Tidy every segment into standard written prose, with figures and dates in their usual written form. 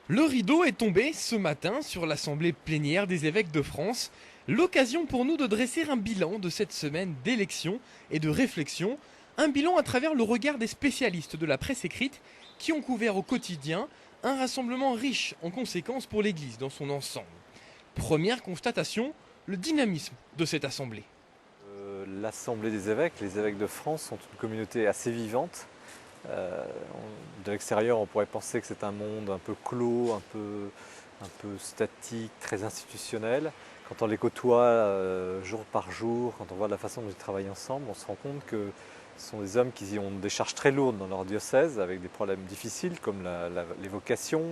Le rideau est tombé ce matin sur l'Assemblée plénière des évêques de France. L'occasion pour nous de dresser un bilan de cette semaine d'élections et de réflexion. Un bilan à travers le regard des spécialistes de la presse écrite qui ont couvert au quotidien un rassemblement riche en conséquences pour l'Église dans son ensemble. Première constatation, le dynamisme de cette assemblée. L'Assemblée des évêques, les évêques de France sont une communauté assez vivante. De l'extérieur, on pourrait penser que c'est un monde un peu clos, un peu statique, très institutionnel. Quand on les côtoie jour par jour, quand on voit la façon dont ils travaillent ensemble, on se rend compte que ce sont des hommes qui ont des charges très lourdes dans leur diocèse, avec des problèmes difficiles comme les vocations,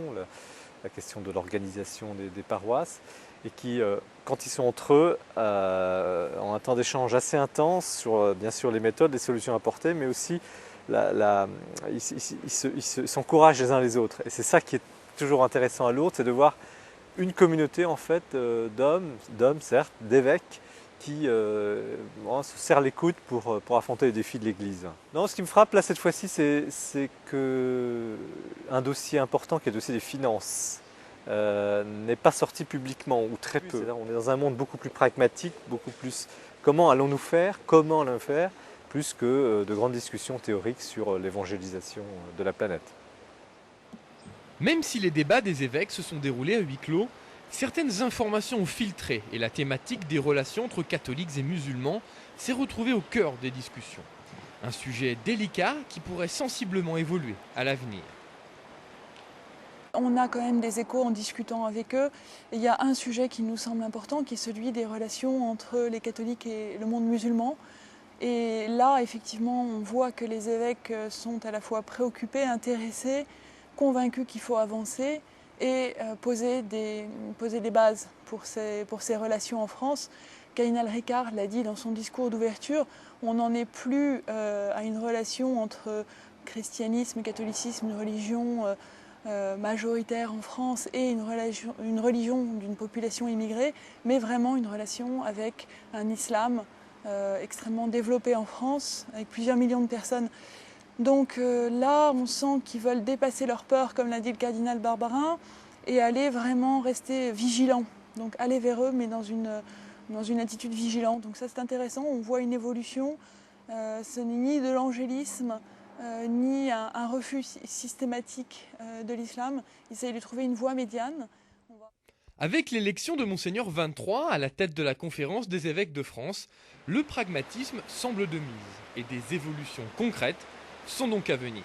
la question de l'organisation des paroisses, et qui, quand ils sont entre eux, ont un temps d'échange assez intense sur, bien sûr, les méthodes, les solutions à apporter, mais aussi ils s'encouragent les uns les autres. Et c'est ça qui est toujours intéressant à Lourdes, c'est de voir une communauté en fait d'hommes certes, d'évêques, qui se serrent les coudes pour affronter les défis de l'Église. Non, ce qui me frappe là cette fois-ci, c'est qu'un dossier important qui est le dossier des finances n'est pas sorti publiquement, ou très peu. On est dans un monde beaucoup plus pragmatique, beaucoup plus comment allons-nous faire, plus que de grandes discussions théoriques sur l'évangélisation de la planète. Même si les débats des évêques se sont déroulés à huis clos, certaines informations ont filtré et la thématique des relations entre catholiques et musulmans s'est retrouvée au cœur des discussions. Un sujet délicat qui pourrait sensiblement évoluer à l'avenir. On a quand même des échos en discutant avec eux. Il y a un sujet qui nous semble important, qui est celui des relations entre les catholiques et le monde musulman. Et là, effectivement, on voit que les évêques sont à la fois préoccupés, intéressés, convaincus qu'il faut avancer et poser des bases pour ces relations en France. Cardinal Ricard l'a dit dans son discours d'ouverture, on n'en est plus à une relation entre christianisme et catholicisme, une religion majoritaire en France et une religion d'une population immigrée, mais vraiment une relation avec un islam extrêmement développé en France, avec plusieurs millions de personnes. Donc là, on sent qu'ils veulent dépasser leur peur, comme l'a dit le cardinal Barbarin, et aller vraiment rester vigilants. Donc aller vers eux, mais dans une attitude vigilante. Donc ça, c'est intéressant, on voit une évolution. Ce n'est ni de l'angélisme, ni un refus systématique de l'islam. Ils essayent de trouver une voie médiane. Avec l'élection de Monseigneur 23 à la tête de la conférence des évêques de France, le pragmatisme semble de mise et des évolutions concrètes sont donc à venir.